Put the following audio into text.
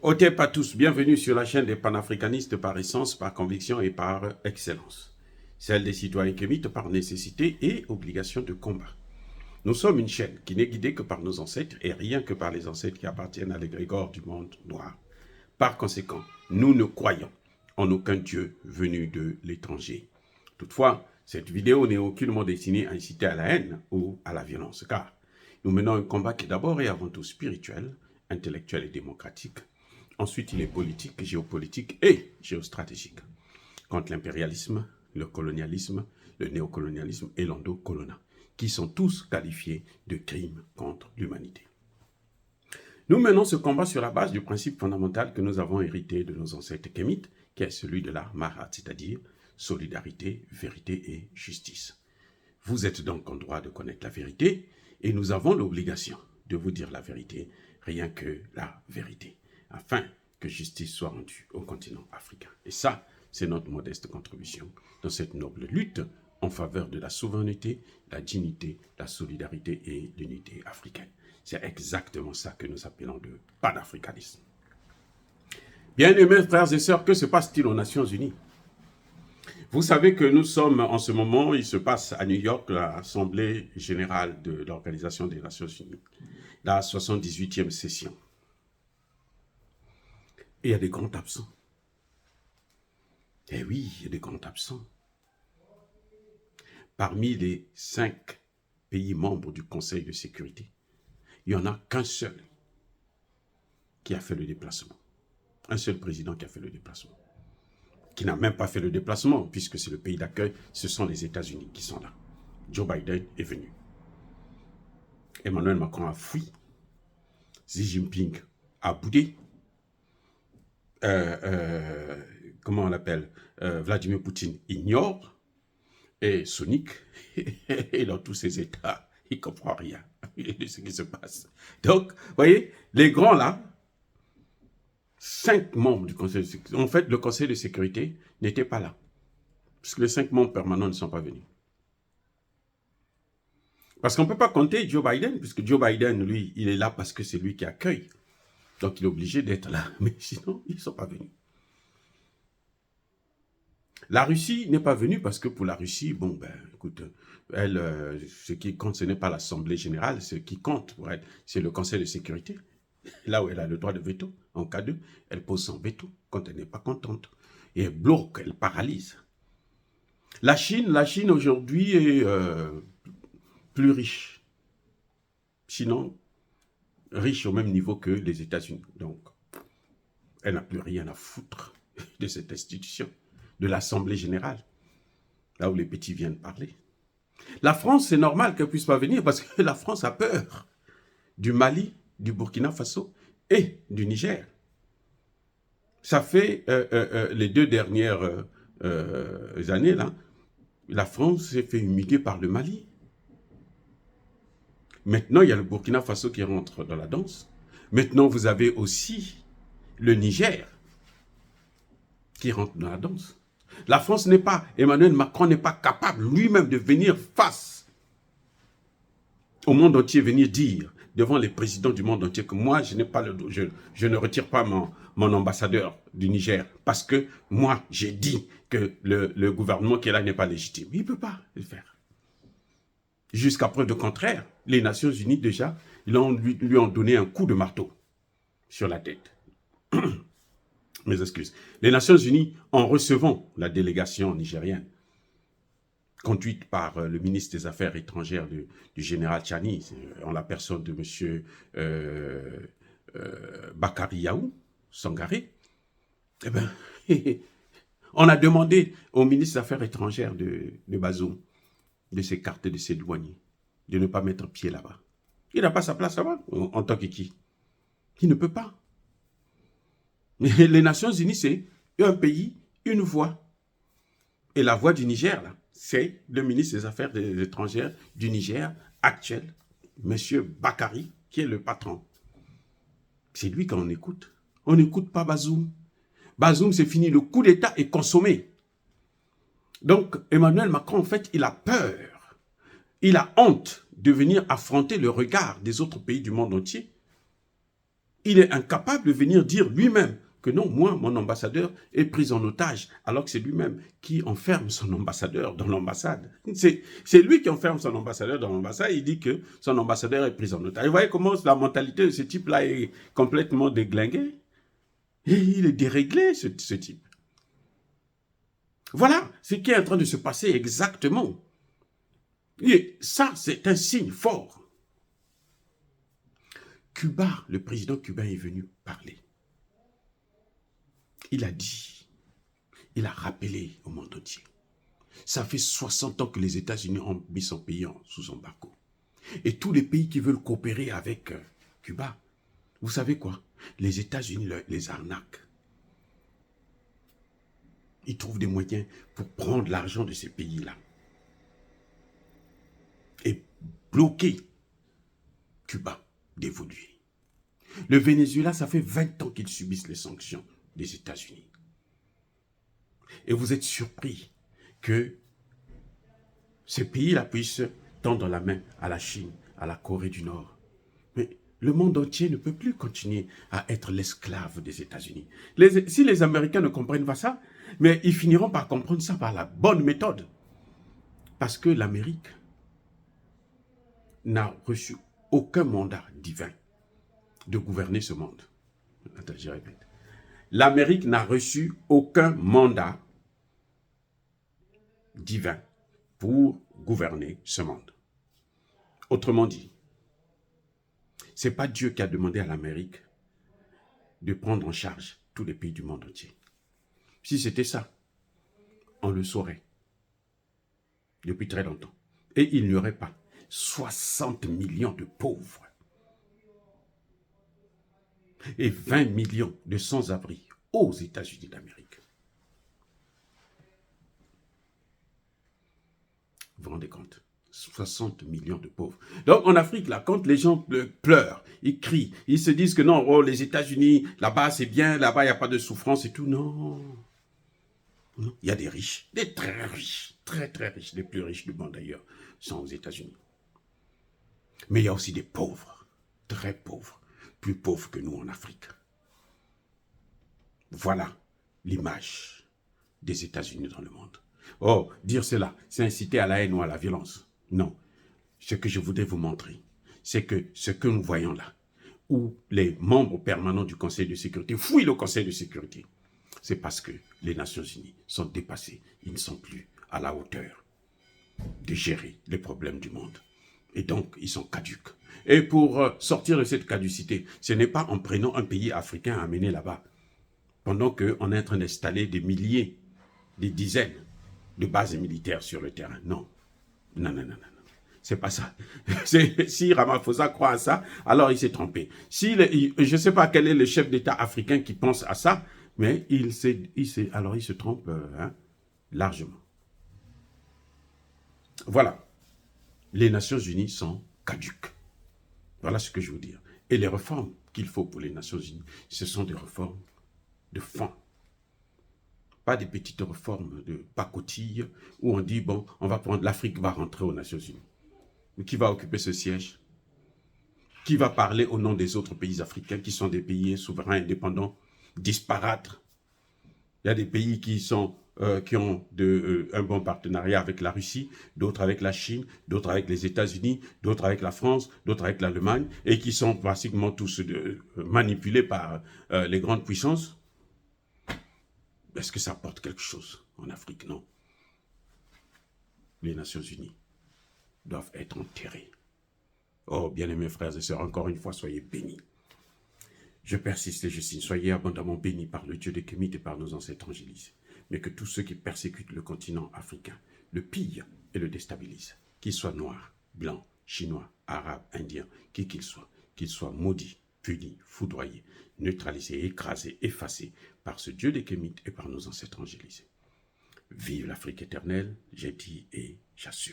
Otep à tous, bienvenue sur la chaîne des panafricanistes par essence, par conviction et par excellence. Celle des citoyens kémites par nécessité et obligation de combat. Nous sommes une chaîne qui n'est guidée que par nos ancêtres et rien que par les ancêtres qui appartiennent à l'égrégore du monde noir. Par conséquent, nous ne croyons en aucun Dieu venu de l'étranger. Toutefois, cette vidéo n'est aucunement destinée à inciter à la haine ou à la violence, car nous menons un combat qui est d'abord et avant tout spirituel, intellectuel et démocratique. Ensuite, il est politique, géopolitique et géostratégique. Contre l'impérialisme, le colonialisme, le néocolonialisme et l'endocolonat, qui sont tous qualifiés de crimes contre l'humanité. Nous menons ce combat sur la base du principe fondamental que nous avons hérité de nos ancêtres kémites, qui est celui de la Mahat, c'est-à-dire solidarité, vérité et justice. Vous êtes donc en droit de connaître la vérité et nous avons l'obligation de vous dire la vérité, rien que la vérité, afin que justice soit rendue au continent africain. Et ça, c'est notre modeste contribution dans cette noble lutte en faveur de la souveraineté, la dignité, la solidarité et l'unité africaine. C'est exactement ça que nous appelons le panafricanisme. Bien-aimés frères et sœurs, que se passe-t-il aux Nations Unies? Vous savez que nous sommes en ce moment, il se passe à New York l'Assemblée générale de l'Organisation des Nations Unies, la 78e session. Et il y a des grands absents. Eh oui, il y a des grands absents. Parmi les 5 pays membres du Conseil de sécurité, il n'y en a qu'un seul qui a fait le déplacement. Un seul président qui a fait le déplacement. Qui n'a même pas fait le déplacement, puisque c'est le pays d'accueil, ce sont les États-Unis qui sont là. Joe Biden est venu. Emmanuel Macron a fui. Xi Jinping a boudé. Comment on l'appelle, Vladimir Poutine ignore. Et Sonic, et dans tous ces états, il ne comprend rien de ce qui se passe. Donc, vous voyez, les grands là, 5 membres du Conseil de sécurité, en fait, le Conseil de sécurité n'était pas là. Parce que les 5 membres permanents ne sont pas venus. Parce qu'on ne peut pas compter Joe Biden, puisque Joe Biden, lui, il est là parce que c'est lui qui accueille. Donc, il est obligé d'être là. Mais sinon, ils ne sont pas venus. La Russie n'est pas venue parce que pour la Russie, bon, ben, écoute, elle, ce qui compte, ce n'est pas l'Assemblée générale, ce qui compte pour elle, c'est le Conseil de sécurité. Là où elle a le droit de veto, en cas de, elle pose son veto quand elle n'est pas contente. Et elle bloque, elle paralyse. La Chine aujourd'hui est plus riche. Sinon, riche au même niveau que les États-Unis. Donc, elle n'a plus rien à foutre de cette institution, de l'Assemblée générale, là où les petits viennent parler. La France, c'est normal qu'elle ne puisse pas venir parce que la France a peur du Mali, du Burkina Faso et du Niger. Ça fait les 2 dernières années, là, la France s'est fait humilier par le Mali. Maintenant, il y a le Burkina Faso qui rentre dans la danse. Maintenant, vous avez aussi le Niger qui rentre dans la danse. La France n'est pas, Emmanuel Macron n'est pas capable lui-même de venir face au monde entier, venir dire devant les présidents du monde entier que moi, je ne retire pas mon ambassadeur du Niger parce que moi, j'ai dit que le gouvernement qui est là n'est pas légitime. Il ne peut pas le faire. Jusqu'à preuve de contraire, les Nations Unies déjà, lui ont donné un coup de marteau sur la tête. Mes excuses. Les Nations Unies, en recevant la délégation nigérienne, conduite par le ministre des Affaires étrangères du général Tchani, en la personne de M. Bakary Yaou Sangaré, eh ben, on a demandé au ministre des Affaires étrangères de Bazoum de s'écarter, de s'éloigner, de ne pas mettre pied là-bas. Il n'a pas sa place là-bas, en tant que qui? Il ne peut pas. Les Nations Unies, c'est un pays, une voix. Et la voix du Niger, là, c'est le ministre des Affaires étrangères du Niger actuel, M. Bakary, qui est le patron. C'est lui qu'on écoute. On n'écoute pas Bazoum. Bazoum, c'est fini. Le coup d'État est consommé. Donc, Emmanuel Macron, en fait, il a peur. Il a honte de venir affronter le regard des autres pays du monde entier il est incapable de venir dire lui-même que non, moi, mon ambassadeur est pris en otage, alors que c'est lui-même qui enferme son ambassadeur dans l'ambassade. C'est lui qui enferme son ambassadeur dans l'ambassade, il dit que son ambassadeur est pris en otage. Vous voyez comment la mentalité de ce type-là est complètement déglinguée? Et il est déréglé, ce type. Voilà ce qui est en train de se passer exactement. Et ça, c'est un signe fort. Cuba, le président cubain est venu parler. Il a dit, il a rappelé au monde entier. Ça fait 60 ans que les États-Unis ont mis son pays sous embargo. Et tous les pays qui veulent coopérer avec Cuba, vous savez quoi? Les États-Unis les arnaquent. Ils trouvent des moyens pour prendre l'argent de ces pays-là et bloquer Cuba d'évoluer. Le Venezuela, ça fait 20 ans qu'ils subissent les sanctions des États-Unis. Et vous êtes surpris que ces pays-là puissent tendre la main à la Chine, à la Corée du Nord. Mais le monde entier ne peut plus continuer à être l'esclave des États-Unis. Si les Américains ne comprennent pas ça, mais ils finiront par comprendre ça par la bonne méthode. Parce que l'Amérique n'a reçu aucun mandat divin de gouverner ce monde. Attends, je répète. L'Amérique n'a reçu aucun mandat divin pour gouverner ce monde. Autrement dit, ce n'est pas Dieu qui a demandé à l'Amérique de prendre en charge tous les pays du monde entier. Si c'était ça, on le saurait depuis très longtemps. Et il n'y aurait pas 60 millions de pauvres et 20 millions de sans-abri aux États-Unis d'Amérique. Vous vous rendez compte? 60 millions de pauvres. Donc en Afrique, là, quand les gens pleurent, ils crient, ils se disent que non, oh, les États-Unis, là-bas c'est bien, là-bas il n'y a pas de souffrance et tout. Non. Non. Il y a des riches, des très riches, très très riches, les plus riches du monde d'ailleurs, sont aux États-Unis. Mais il y a aussi des pauvres, très pauvres, plus pauvres que nous en Afrique. Voilà l'image des États-Unis dans le monde. Oh, dire cela, c'est inciter à la haine ou à la violence. Non. Ce que je voudrais vous montrer, c'est que ce que nous voyons là, où les membres permanents du Conseil de sécurité fouillent le Conseil de sécurité, c'est parce que les Nations Unies sont dépassées. Ils ne sont plus à la hauteur de gérer les problèmes du monde. Et donc, ils sont caducs. Et pour sortir de cette caducité, ce n'est pas en prenant un pays africain à amener là-bas, pendant qu'on est en train d'installer des milliers, des dizaines de bases militaires sur le terrain. Non. Non, non, non, non. C'est pas ça. Si Ramaphosa croit à ça, alors il s'est trompé. Je ne sais pas quel est le chef d'État africain qui pense à ça, mais alors il se trompe largement. Voilà. Les Nations Unies sont caduques. Voilà ce que je veux dire. Et les réformes qu'il faut pour les Nations Unies, ce sont des réformes de fond. Pas des petites réformes de pacotille où on dit, bon, on va prendre, l'Afrique va rentrer aux Nations Unies. Mais qui va occuper ce siège? Qui va parler au nom des autres pays africains qui sont des pays souverains, indépendants, disparates? Il y a des pays qui ont un bon partenariat avec la Russie, d'autres avec la Chine, d'autres avec les États-Unis, d'autres avec la France, d'autres avec l'Allemagne, et qui sont pratiquement tous manipulés par les grandes puissances. Est-ce que ça apporte quelque chose en Afrique? Non. Les Nations Unies doivent être enterrées. Oh, bien-aimés frères et sœurs, encore une fois, soyez bénis. Je persiste et je signe. Soyez abondamment bénis par le Dieu des Kémites et par nos ancêtres angélisés. Mais que tous ceux qui persécutent le continent africain le pillent et le déstabilisent, qu'ils soient noirs, blancs, chinois, arabes, indiens, qui qu'ils soient maudits, punis, foudroyés, neutralisés, écrasés, effacés par ce Dieu des Kémites et par nos ancêtres angélisés. Vive l'Afrique éternelle, j'ai dit et j'assume.